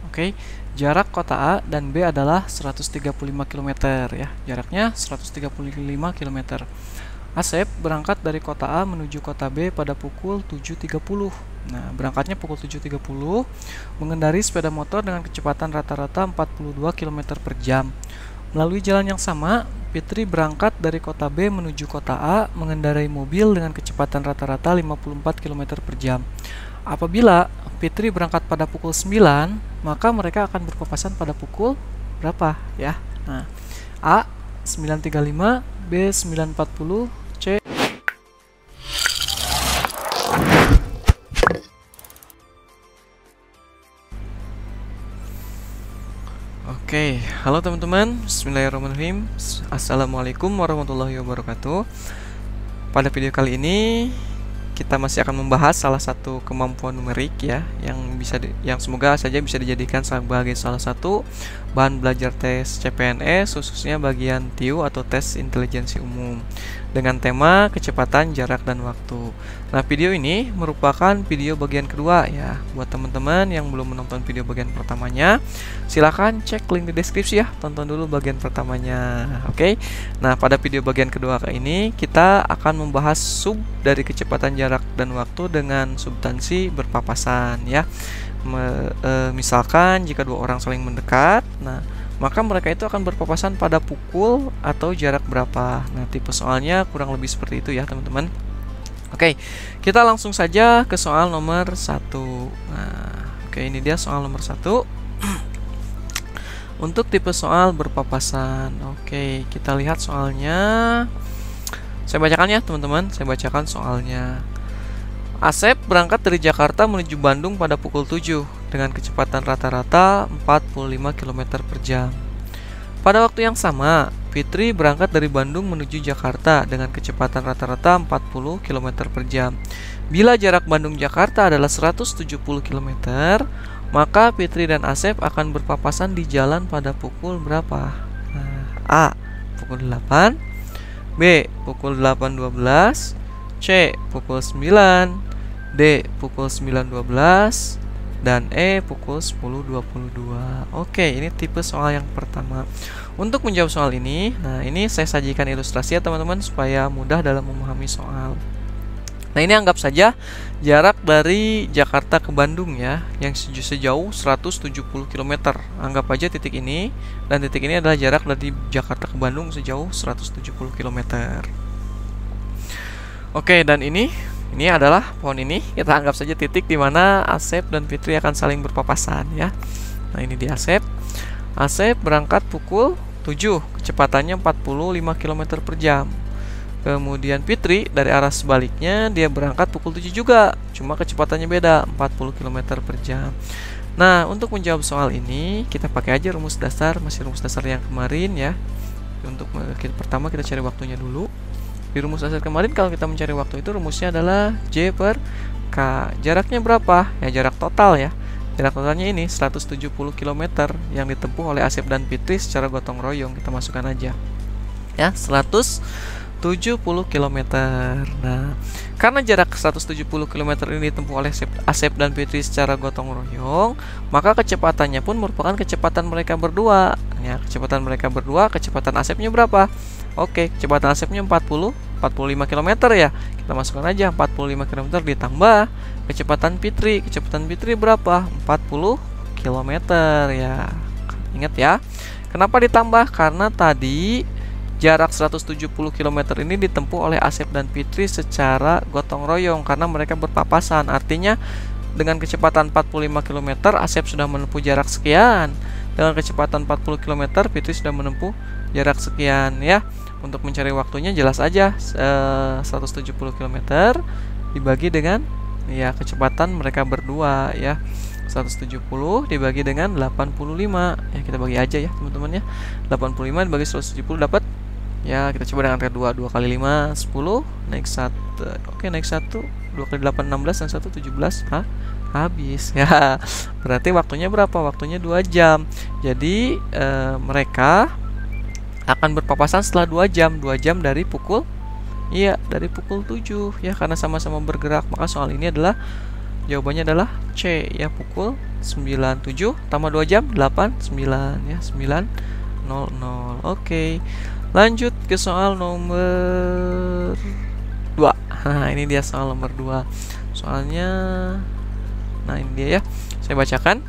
Oke, jarak kota A dan B adalah 135 km ya. Jaraknya 135 km. Asep berangkat dari kota A menuju kota B pada pukul 7.30. Nah, berangkatnya pukul 7.30, mengendari sepeda motor dengan kecepatan rata-rata 42 km per jam. Melalui jalan yang sama, Fitri berangkat dari kota B menuju kota A mengendarai mobil dengan kecepatan rata-rata 54 km per jam. Apabila Fitri berangkat pada pukul 9, maka mereka akan berpapasan pada pukul berapa ya? Nah, A 9.35, B 9.40, C. Oke, halo teman-teman. Bismillahirrahmanirrahim. Assalamualaikum warahmatullahi wabarakatuh. Pada video kali ini kita masih akan membahas salah satu kemampuan numerik ya, yang semoga saja bisa dijadikan sebagai salah satu bahan belajar tes CPNS, khususnya bagian TIU atau tes intelijensi umum, dengan tema kecepatan, jarak, dan waktu. Nah, video ini merupakan video bagian kedua ya. Buat teman-teman yang belum menonton video bagian pertamanya, silahkan cek link di deskripsi ya, tonton dulu bagian pertamanya. Oke. Nah, pada video bagian kedua ini kita akan membahas sub dari kecepatan, jarak, dan waktu dengan substansi berpapasan ya. Misalkan jika dua orang saling mendekat, nah maka mereka itu akan berpapasan pada pukul atau jarak berapa. Nah, tipe soalnya kurang lebih seperti itu ya teman-teman. Oke, kita langsung saja ke soal nomor 1. Nah, oke, ini dia soal nomor 1. Untuk tipe soal berpapasan. Oke, kita lihat soalnya. Saya bacakan ya teman-teman, saya bacakan soalnya. Asep berangkat dari Jakarta menuju Bandung pada pukul 7 dengan kecepatan rata-rata 45 km per jam. Pada waktu yang sama, Fitri berangkat dari Bandung menuju Jakarta dengan kecepatan rata-rata 40 km per jam. Bila jarak Bandung-Jakarta adalah 170 km, maka Fitri dan Asep akan berpapasan di jalan pada pukul berapa? Nah, A. Pukul 8, B. Pukul 8.12, C. Pukul 9, D. Pukul 9.12, dan E. Pukul 10.22. Oke, ini tipe soal yang pertama. Untuk menjawab soal ini, nah ini saya sajikan ilustrasi ya teman-teman supaya mudah dalam memahami soal. Nah, ini anggap saja jarak dari Jakarta ke Bandung ya, yang sejauh 170 km. Anggap aja titik ini, dan titik ini adalah jarak dari Jakarta ke Bandung sejauh 170 km. Oke, dan ini adalah pohon ini. Kita anggap saja titik di mana Asep dan Fitri akan saling berpapasan ya. Nah, ini dia Asep. Asep berangkat pukul 7, kecepatannya 45 km per jam. Kemudian Fitri dari arah sebaliknya, dia berangkat pukul 7 juga, cuma kecepatannya beda, 40 km per jam. Nah, untuk menjawab soal ini kita pakai aja rumus dasar, masih rumus dasar yang kemarin ya. Untuk pertama kita cari waktunya dulu. Di rumus dasar kemarin kalau kita mencari waktu itu rumusnya adalah J per K. Jaraknya berapa? Ya, jarak total ya. Jarak totalnya ini 170 km yang ditempuh oleh Asep dan Fitri secara gotong royong. Kita masukkan aja ya, 170 km. Nah, karena jarak 170 km ini ditempuh oleh Asep dan Fitri secara gotong royong, maka kecepatannya pun merupakan kecepatan mereka berdua. Ya, kecepatan mereka berdua, kecepatan Asepnya berapa? Oke, kecepatan Asepnya 45 km ya. Kita masukkan aja 45 km ditambah kecepatan Fitri. Kecepatan Fitri berapa? 40 km ya. Ingat ya. Kenapa ditambah? Karena tadi jarak 170 km ini ditempuh oleh Asep dan Fitri secara gotong royong karena mereka berpapasan. Artinya dengan kecepatan 45 km Asep sudah menempuh jarak sekian. Dengan kecepatan 40 km Fitri sudah menempuh jarak sekian ya. Untuk mencari waktunya jelas aja 170 km dibagi dengan ya kecepatan mereka berdua ya. 170 dibagi dengan 85 ya, kita bagi aja ya teman-teman ya. 85 dibagi 170 dapat ya, kita coba dengan kedua. 2 kali 5 10, naik 1. Oke, naik 1, 2 kali 8 16 dan 1 17. Habis ya. Berarti waktunya berapa? Waktunya 2 jam. Jadi mereka akan berpapasan setelah 2 jam. 2 jam dari pukul 7 ya, karena sama-sama bergerak. Maka soal ini adalah Jawabannya adalah C ya, pukul 97 tambah 2 jam 89 ya, 9.00. Oke. Lanjut ke soal nomor 2. Nah, ini dia soal nomor 2. Soalnya nah ini dia ya. Saya bacakan.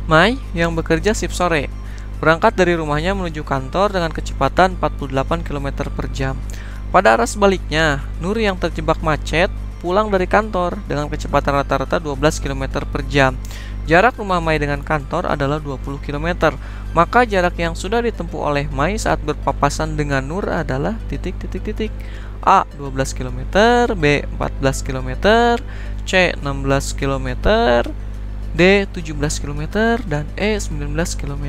Mai yang bekerja shift sore berangkat dari rumahnya menuju kantor dengan kecepatan 48 km per jam. Pada arah sebaliknya, Nur yang terjebak macet pulang dari kantor dengan kecepatan rata-rata 12 km per jam. Jarak rumah Mai dengan kantor adalah 20 km. Maka jarak yang sudah ditempuh oleh Mai saat berpapasan dengan Nur adalah titik. A. 12 km, B. 14 km, C. 16 km, D. 17 km, dan E. 19 km.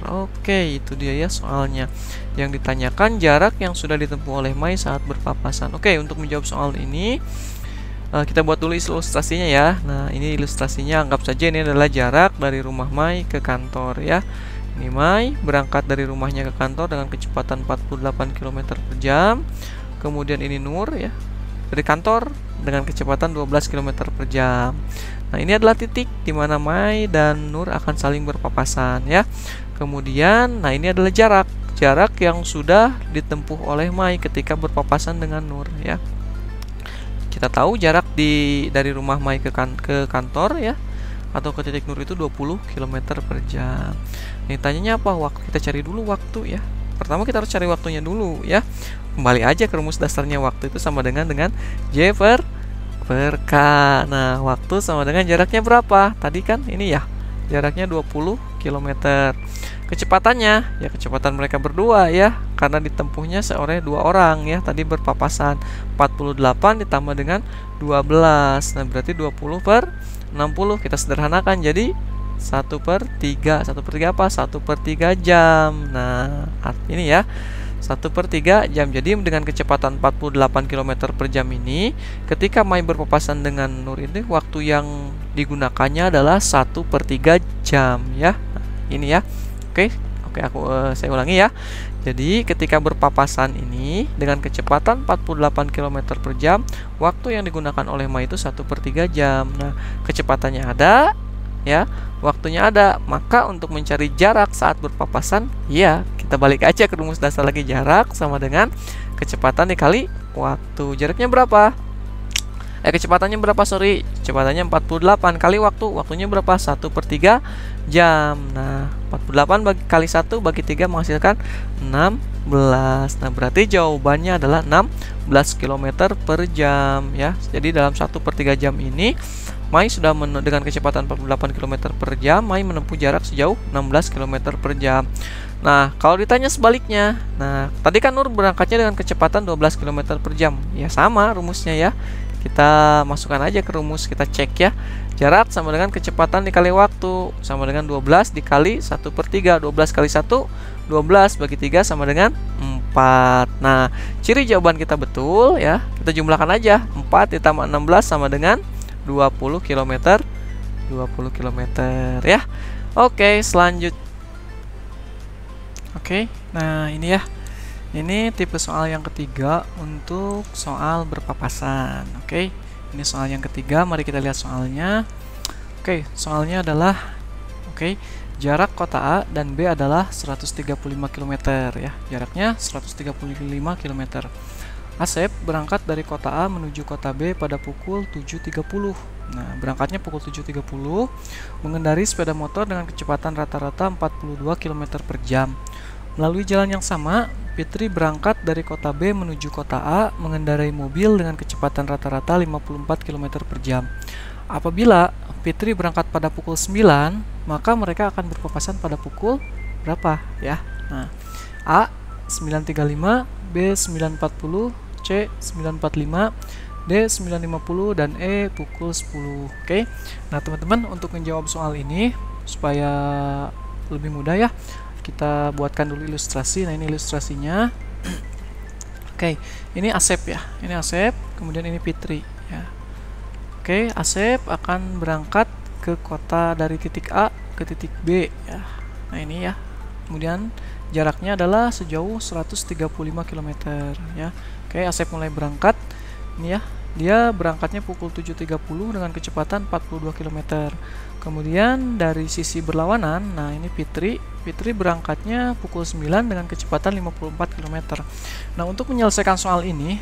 Oke, itu dia ya soalnya. Yang ditanyakan jarak yang sudah ditempuh oleh Mai saat berpapasan. Oke, untuk menjawab soal ini kita buat dulu ilustrasinya ya. Nah, ini ilustrasinya, anggap saja ini adalah jarak dari rumah Mai ke kantor ya. Ini Mai berangkat dari rumahnya ke kantor dengan kecepatan 48 km per jam. Kemudian ini Nur ya, dari kantor dengan kecepatan 12 km per jam. Nah, ini adalah titik di mana Mai dan Nur akan saling berpapasan ya. Kemudian, nah ini adalah jarak yang sudah ditempuh oleh Mai ketika berpapasan dengan Nur ya. Kita tahu jarak dari rumah Mai ke kantor ya, atau ke titik Nur itu 20 km per jam. Ini tanyanya apa? Kita cari dulu waktu ya. Pertama kita harus cari waktunya dulu ya. Kembali aja ke rumus dasarnya, waktu itu sama dengan J per K. Nah, waktu sama dengan jaraknya berapa? Tadi kan ini ya, jaraknya 20 km. Kecepatannya, ya kecepatan mereka berdua ya, karena ditempuhnya oleh 2 orang ya, tadi berpapasan. 48 ditambah dengan 12. Nah, berarti 20 per 60. Kita sederhanakan jadi 1/3. 1/3 apa? 1/3 jam. Nah, ini ya, 1/3 jam. Jadi dengan kecepatan 48 km per jam ini, ketika Mai berpapasan dengan Nur ini, waktu yang digunakannya adalah 1/3 jam ya. Nah, ini ya. Oke, saya ulangi ya. Jadi ketika berpapasan ini dengan kecepatan 48 km per jam, waktu yang digunakan oleh Mai itu 1/3 jam. Nah, kecepatannya ada ya, waktunya ada. Maka untuk mencari jarak saat berpapasan, ya kita balik aja ke rumus dasar lagi, jarak sama dengan kecepatan dikali waktu. Jaraknya berapa? Kecepatannya berapa? Sorry, kecepatannya 48 kali waktu. Waktunya berapa? 1/3 jam. Nah, 48 kali 1 bagi 3 menghasilkan 16. Nah, berarti jawabannya adalah 16 km per jam ya. Jadi dalam 1/3 jam ini, Mai sudah dengan kecepatan 48 km per jam, Mai menempuh jarak sejauh 16 km per jam. Nah, kalau ditanya sebaliknya, nah tadi kan Nur berangkatnya dengan kecepatan 12 km per jam. Ya sama rumusnya ya. Kita masukkan aja ke rumus, kita cek ya. Jarak sama dengan kecepatan dikali waktu, sama dengan 12 dikali 1/3. 12 kali 1, 12 bagi 3 sama dengan 4. Nah, ciri jawaban kita betul ya. Kita jumlahkan aja. 4 ditambah 16 sama dengan 20 km. 20 km ya. Oke, selanjutnya. Oke, nah ini ya. Ini tipe soal yang ketiga untuk soal berpapasan. Oke, ini soal yang ketiga. Mari kita lihat soalnya. Oke, soalnya adalah jarak kota A dan B adalah 135 km ya. Jaraknya 135 km. Asep berangkat dari kota A menuju kota B pada pukul 7.30. Nah, berangkatnya pukul 7.30, mengendari sepeda motor dengan kecepatan rata-rata 42 km per jam. Melalui jalan yang sama, Fitri berangkat dari kota B menuju kota A mengendarai mobil dengan kecepatan rata-rata 54 km per jam. Apabila Fitri berangkat pada pukul 9, maka mereka akan berpapasan pada pukul berapa ya? Nah, A 9.35, B 9.40, C 9.45, D 9.50, dan E pukul 10. Oke. Nah, teman-teman, untuk menjawab soal ini supaya lebih mudah ya, kita buatkan dulu ilustrasi. Nah, ini ilustrasinya. Oke, ini Asep ya. Ini Asep, kemudian ini Fitri ya. Oke, Asep akan berangkat ke kota dari titik A ke titik B ya. Nah, ini ya. Kemudian jaraknya adalah sejauh 135 km ya. Oke, Asep mulai berangkat. Ini ya. dia berangkatnya pukul 7.30 dengan kecepatan 42 km. Kemudian dari sisi berlawanan, nah ini Fitri berangkatnya pukul 9 dengan kecepatan 54 km. Nah, untuk menyelesaikan soal ini,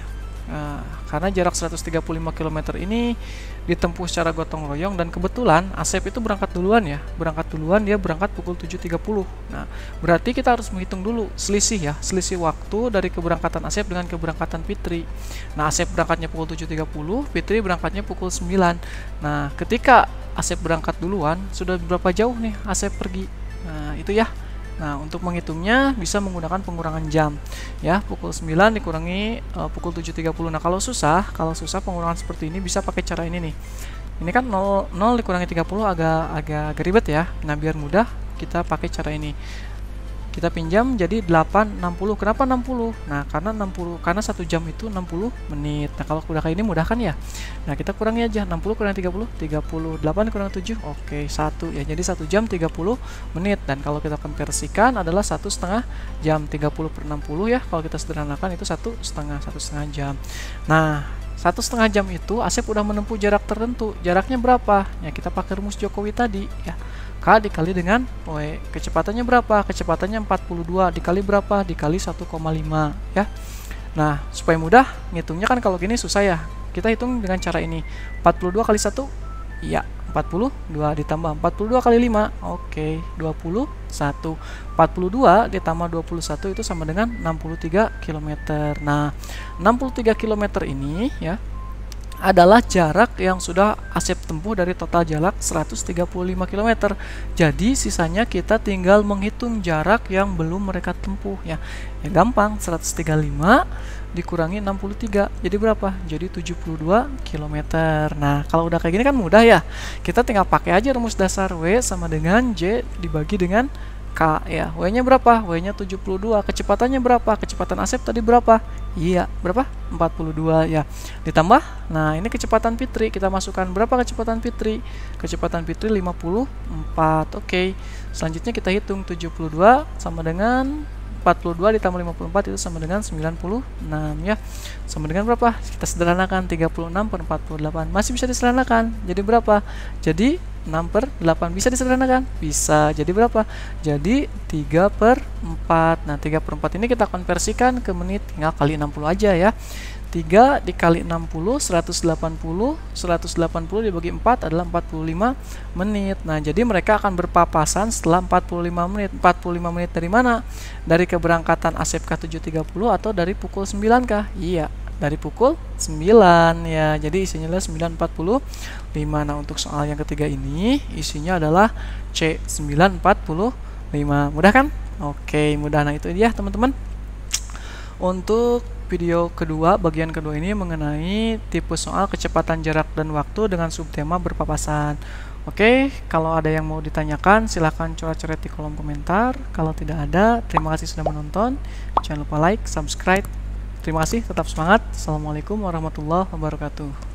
karena jarak 135 km ini ditempuh secara gotong royong, dan kebetulan Asep itu berangkat duluan ya. Dia berangkat pukul 7.30. Nah, berarti kita harus menghitung dulu selisih ya, selisih waktu dari keberangkatan Asep dengan keberangkatan Fitri. Nah, Asep berangkatnya pukul 7.30, Fitri berangkatnya pukul 9. Nah, ketika Asep berangkat duluan, sudah berapa jauh nih Asep pergi? Nah, itu ya. Nah, untuk menghitungnya bisa menggunakan pengurangan jam. Ya, pukul 9 dikurangi pukul 7.30. Nah, kalau susah pengurangan seperti ini bisa pakai cara ini nih. Ini kan 0 dikurangi 30 agak ribet ya. Nah, biar mudah kita pakai cara ini. Kita pinjam jadi 8.60. Kenapa 60? Nah, karena 1 jam itu 60 menit. Nah, kalau udah kayak ini mudah kan ya? Nah, kita kurangi aja 60 kurangi 30, 38 kurangi 7. Oke, 1 ya. Jadi 1 jam 30 menit, dan kalau kita konversikan adalah 1,5 jam. 30 per 60 ya. Kalau kita sederhanakan itu 1,5 jam. Nah, 1,5 jam itu Asep udah menempuh jarak tertentu. Jaraknya berapa? Ya, kita pakai rumus Jokowi tadi ya. K dikali dengan W. Kecepatannya berapa? Kecepatannya 42. Dikali berapa? Dikali 1,5 ya. Nah, supaya mudah ngitungnya kan kalau gini susah ya. Kita hitung dengan cara ini. 42 kali 1? Iya, 42 ditambah 42 kali 5. Oke, 21. 42 ditambah 21 itu sama dengan 63 km. Nah, 63 km ini ya adalah jarak yang sudah Asep tempuh dari total jarak 135 km. Jadi sisanya kita tinggal menghitung jarak yang belum mereka tempuh ya. Ya gampang, 135 dikurangi 63. Jadi berapa? Jadi 72 km. Nah, kalau udah kayak gini kan mudah ya. Kita tinggal pakai aja rumus dasar W sama dengan J dibagi dengan K ya. W-nya berapa? W-nya 72. Kecepatannya berapa? Kecepatan Asep tadi berapa? Iya, berapa? 42 ya. Ditambah, nah ini kecepatan Fitri. Kita masukkan berapa kecepatan Fitri? Kecepatan Fitri 54. Oke. Selanjutnya kita hitung 72 sama dengan 42 ditambah 54 itu sama dengan 96 ya. Sama dengan berapa? Kita sederhanakan 36 per 48. Masih bisa disederhanakan. Jadi berapa? Jadi 6 per 8. Bisa disederhanakan? Bisa. Jadi berapa? Jadi 3 per 4. Nah, 3 per 4 ini kita konversikan ke menit. Tinggal kali 60 aja ya. 3 dikali 60, 180. 180 dibagi 4 adalah 45 menit. Nah, jadi mereka akan berpapasan setelah 45 menit. 45 menit dari mana? Dari keberangkatan Asep K 7.30 atau dari pukul 9 kah? Iya, dari pukul 9 ya. Jadi isinya adalah 9.45. Nah, untuk soal yang ketiga ini isinya adalah C 9.45. Mudah kan? Oke, mudah. Nah, itu dia teman-teman. Untuk video kedua, bagian kedua ini mengenai tipe soal kecepatan jarak dan waktu dengan subtema berpapasan. Oke, kalau ada yang mau ditanyakan silahkan coret-coret di kolom komentar. Kalau tidak ada, terima kasih sudah menonton. Jangan lupa like, subscribe. Terima kasih, tetap semangat. Assalamualaikum warahmatullahi wabarakatuh.